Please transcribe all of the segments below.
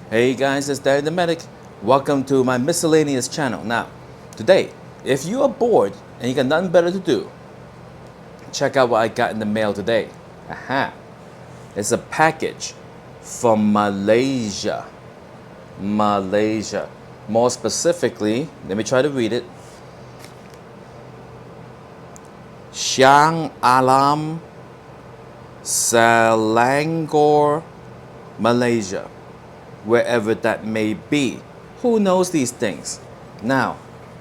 Hey guys, it's Danny the Medic. Welcome to my miscellaneous channel. Now, today, if you are bored and you got nothing better to do, check out what I got in the mail today. Aha! It's a package from Malaysia. Malaysia. More specifically, let me try to read it. Shang Alam, Selangor, Malaysia. Wherever that may be. Who knows these things? Now,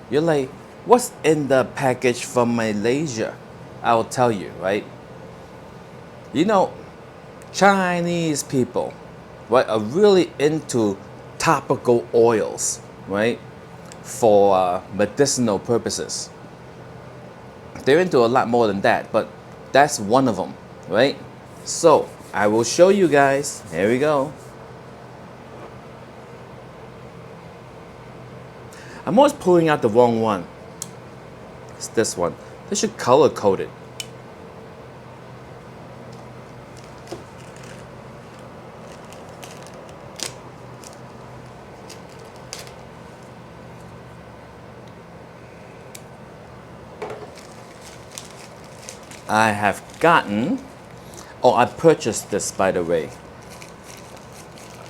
you're like, what's in the package from Malaysia? I'll tell you, right? You know, Chinese people, right, are really into topical oils, right, for medicinal purposes. They're into a lot more than that, but that's one of them, right? So, I will show you guys. Here we go. I'm always pulling out the wrong one. It's this one. They should color code it. I have gotten, oh, I purchased this by the way.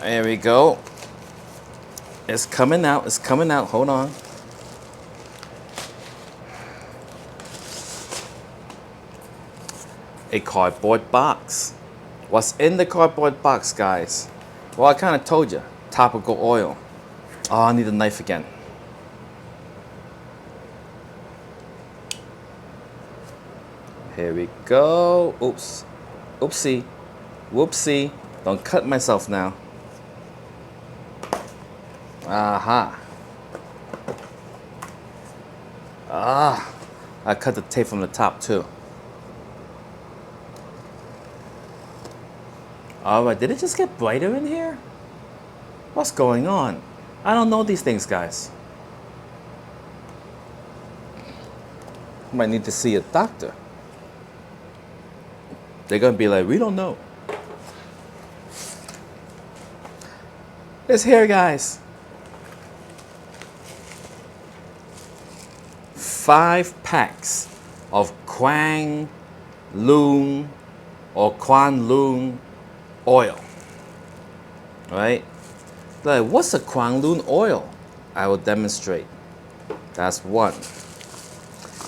There we go. It's coming out, it's coming out, hold on. A cardboard box. What's in the cardboard box, guys? Well, I kind of told you, topical oil. Oh, I need a knife again. Here we go. Oops. Oopsie. Whoopsie. Don't cut myself now. Aha. Ah. I cut the tape from the top too. Alright, did it just get brighter in here? What's going on? I don't know these things, guys. Might need to see a doctor. They're gonna be like, we don't know. It's here, guys. 5 packs of Kwang Lung or Kwan Lung oil. Right? Like, what's a Kwan Lun oil? I will demonstrate. That's one.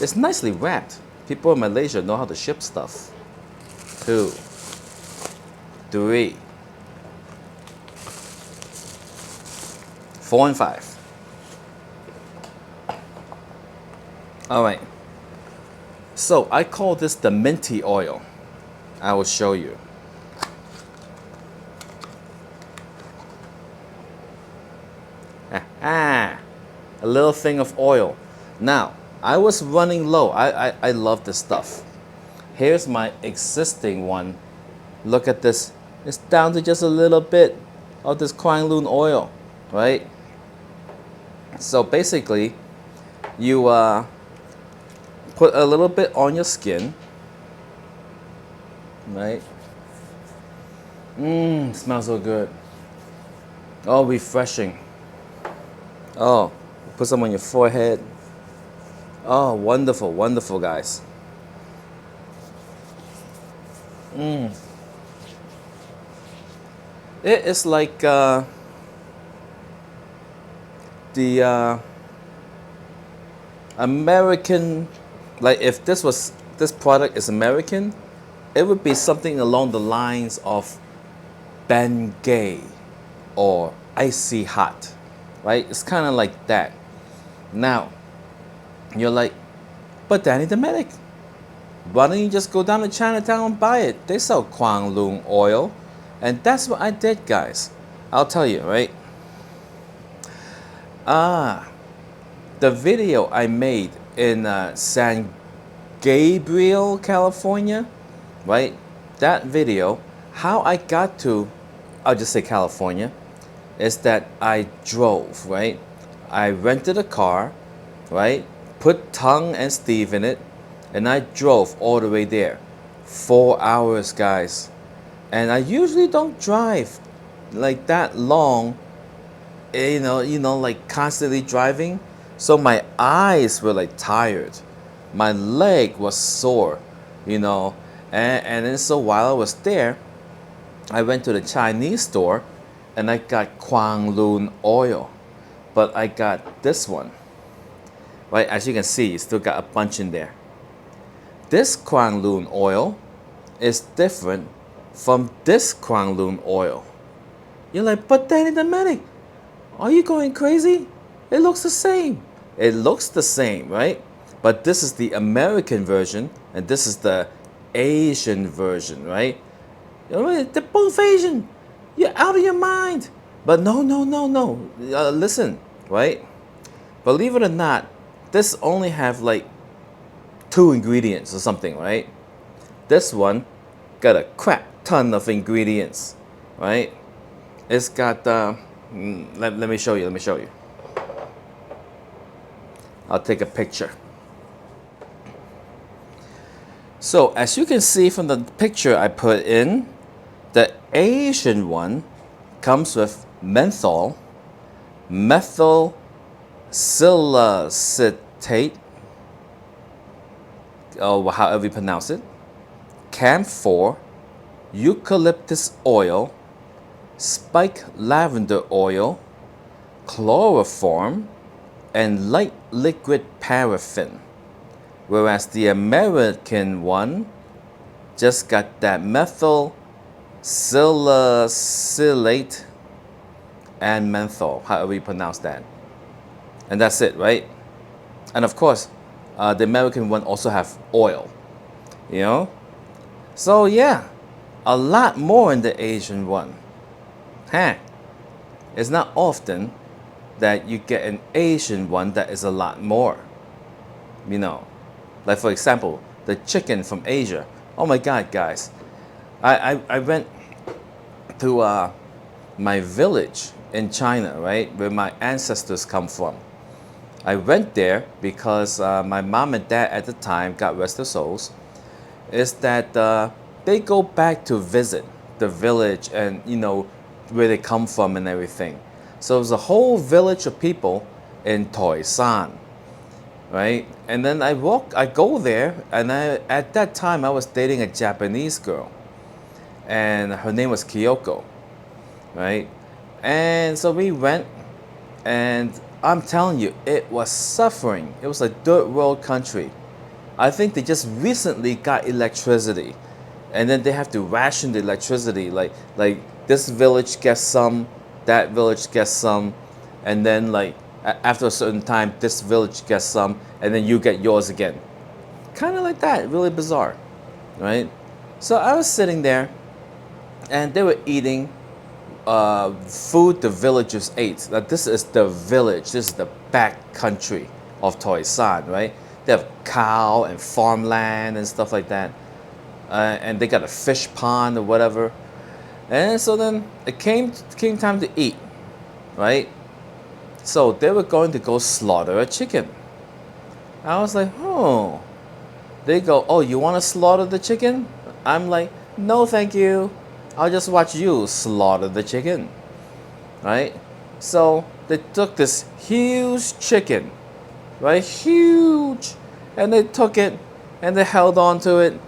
It's nicely wrapped. People in Malaysia know how to ship stuff. 2, 3, 4, and 5. All right. So I call this the minty oil. I will show you. A little thing of oil. Now, I was running low. I love this stuff. Here's my existing one. Look at this. It's down to just a little bit of this Kwang Lun oil, right? So basically, you put a little bit on your skin, right? Smells so good. Oh, refreshing. Oh, put some on your forehead. Oh, wonderful, wonderful, guys. It is like the American, like if this product is American, it would be something along the lines of Bengay or Icy Hot, right? It's kind of like that. Now, you're like, but Danny the Medic, why don't you just go down to Chinatown and buy it? They sell Kwang Lung oil. And that's what I did, guys. I'll tell you, right? The video I made in San Gabriel, California, right? That video, how I got to, I'll just say California, is that I drove, right? I rented a car, right? Put Tongue and Steve in it, and I drove all the way there. 4 hours, guys. And I usually don't drive like that long like constantly driving. So my eyes were like tired. My leg was sore, you know. And then so while I was there, I went to the Chinese store and I got Kwang Lun oil. But I got this one. Right, as you can see, it's still got a bunch in there. This Kwang Lun oil is different from this Kwang Lun oil. You're like, but Danny the medic, are you going crazy? It looks the same. It looks the same, right? But this is the American version, and this is the Asian version, right? They're both Asian. You're out of your mind. But no, no, no, no. Listen, right? Believe it or not, this only have like 2 ingredients or something, right? This one got a crap ton of ingredients, right? It's got, let me show you, I'll take a picture. So as you can see from the picture I put in, the Asian one comes with menthol, methyl salicylatate, or however you pronounce it, camphor, eucalyptus oil, spike lavender oil, chloroform, and light liquid paraffin. Whereas the American one just got that methyl salicylate and menthol, however you pronounce that. And that's it, right? And of course, the American one also have oil, you know? So yeah, a lot more in the Asian one. It's not often that you get an Asian one that is a lot more, you know? Like for example, the chicken from Asia. Oh my God, guys. I went to my village in China, right? Where my ancestors come from. I went there because my mom and dad at the time, God rest their souls, is that they go back to visit the village and, you know, where they come from and everything. So it was a whole village of people in Toisan, right? And then I go there, and at that time I was dating a Japanese girl, and her name was Kyoko, right? And so we went, and I'm telling you, it was suffering. It was a third world country. I think they just recently got electricity, and then they have to ration the electricity. Like this village gets some, that village gets some, and then like after a certain time, this village gets some, and then you get yours again. Kind of like that, really bizarre, right? So I was sitting there, and they were eating food the villagers ate. Now this is the village. This is the back country of Toisan, right? They have cow and farmland and stuff like that, and they got a fish pond or whatever. And so then it came time to eat, right? So they were going to go slaughter a chicken. I was like, oh. They go, oh, you want to slaughter the chicken? I'm like, no, thank you. I'll just watch you slaughter the chicken, right? So they took this huge chicken, right? Huge. And they took it and they held on to it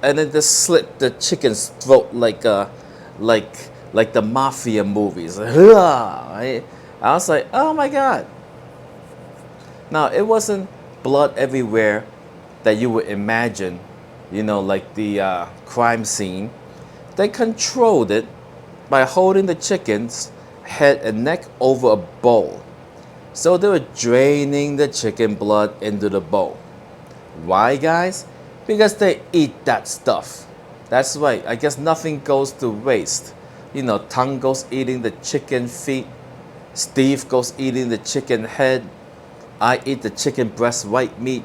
and then they slit the chicken's throat like the mafia movies. Right? I was like, oh my God. Now, it wasn't blood everywhere that you would imagine, you know, like the crime scene. They controlled it by holding the chicken's head and neck over a bowl. So they were draining the chicken blood into the bowl. Why, guys? Because they eat that stuff. That's right. I guess nothing goes to waste. You know, Tongue goes eating the chicken feet. Steve goes eating the chicken head. I eat the chicken breast white meat.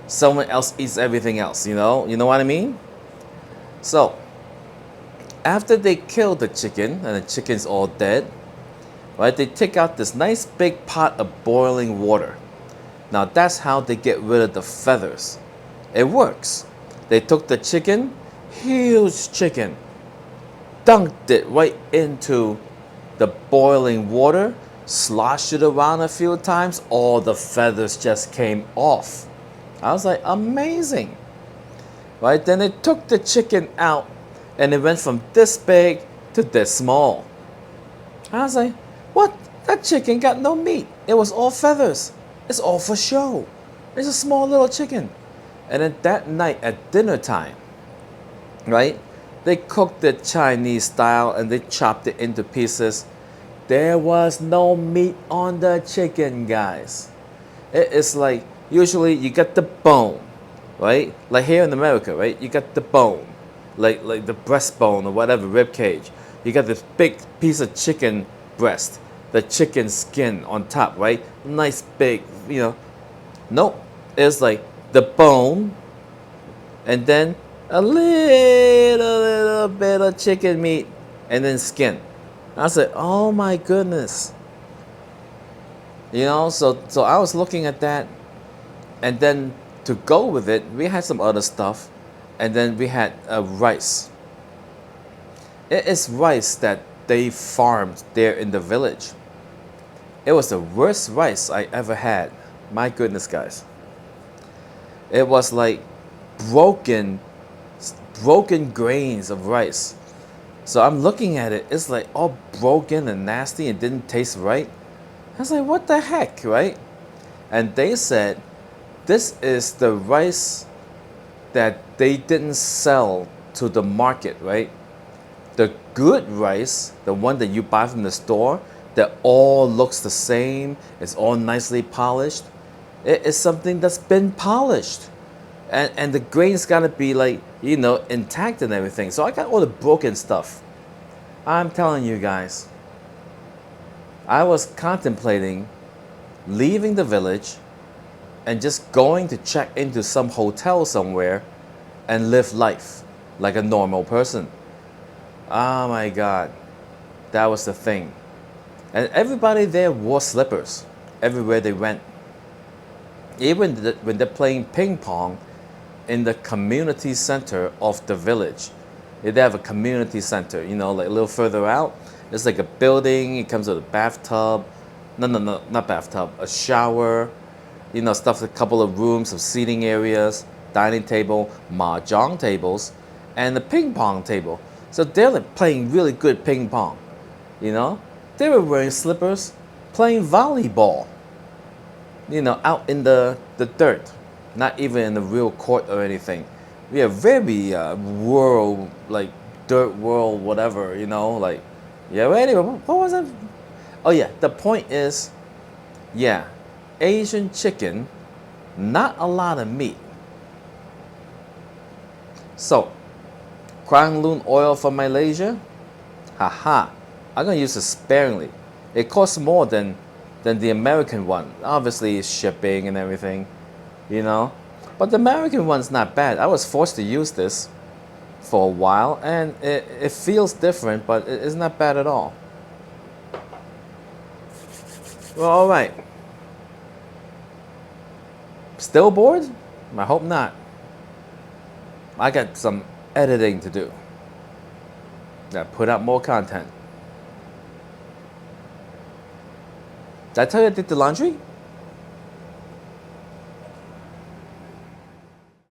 Someone else eats everything else, you know? You know what I mean? So, after they kill the chicken, and the chicken's all dead, right, they take out this nice big pot of boiling water. Now, that's how they get rid of the feathers. It works. They took the chicken, huge chicken, dunked it right into the boiling water, sloshed it around a few times, all the feathers just came off. I was like, amazing. Right? Then they took the chicken out and it went from this big to this small. I was like, what? That chicken got no meat. It was all feathers. It's all for show. It's a small little chicken. And then that night at dinner time, right? They cooked it Chinese style and they chopped it into pieces. There was no meat on the chicken, guys. It is like, usually you get the bone, right? Like here in America, right? You got the bone, like the breastbone or whatever, rib cage. You got this big piece of chicken breast, the chicken skin on top, right? Nice big, you know. Nope, it's like the bone, and then a little bit of chicken meat, and then skin. I said, oh my goodness. You know, so I was looking at that, and then to go with it, we had some other stuff, and then we had rice. It is rice that they farmed there in the village. It was the worst rice I ever had. My goodness, guys. It was like broken grains of rice. So I'm looking at it, it's like all broken and nasty and didn't taste right. I was like, what the heck, right? And they said, this is the rice that they didn't sell to the market, right? The good rice, the one that you buy from the store, that all looks the same, it's all nicely polished. It is something that's been polished. And the grain's gotta be like, you know, intact and everything. So I got all the broken stuff. I'm telling you guys, I was contemplating leaving the village and just going to check into some hotel somewhere and live life like a normal person. Oh my God, that was the thing. And everybody there wore slippers everywhere they went. Even when they're playing ping pong in the community center of the village. They have a community center, you know, like a little further out. It's like a building, it comes with a bathtub. No, not bathtub, a shower, you know, stuff, a couple of rooms, some seating areas, dining table, mahjong tables, and the ping pong table. So they're like playing really good ping pong, you know? They were wearing slippers, playing volleyball, you know, out in the dirt, not even in the real court or anything. We are very rural, like dirt world, whatever, you know, like, yeah, but anyway, what was it? Oh yeah, the point is, yeah, Asian chicken, not a lot of meat. So, Krang Loon oil from Malaysia, haha, I'm gonna use it sparingly. It costs more than the American one. Obviously, it's shipping and everything, you know. But the American one's not bad. I was forced to use this for a while, and it feels different, but it's not bad at all. Well, all right. Still bored? I hope not. I got some editing to do. Gotta put out more content. Did I tell you I did the laundry?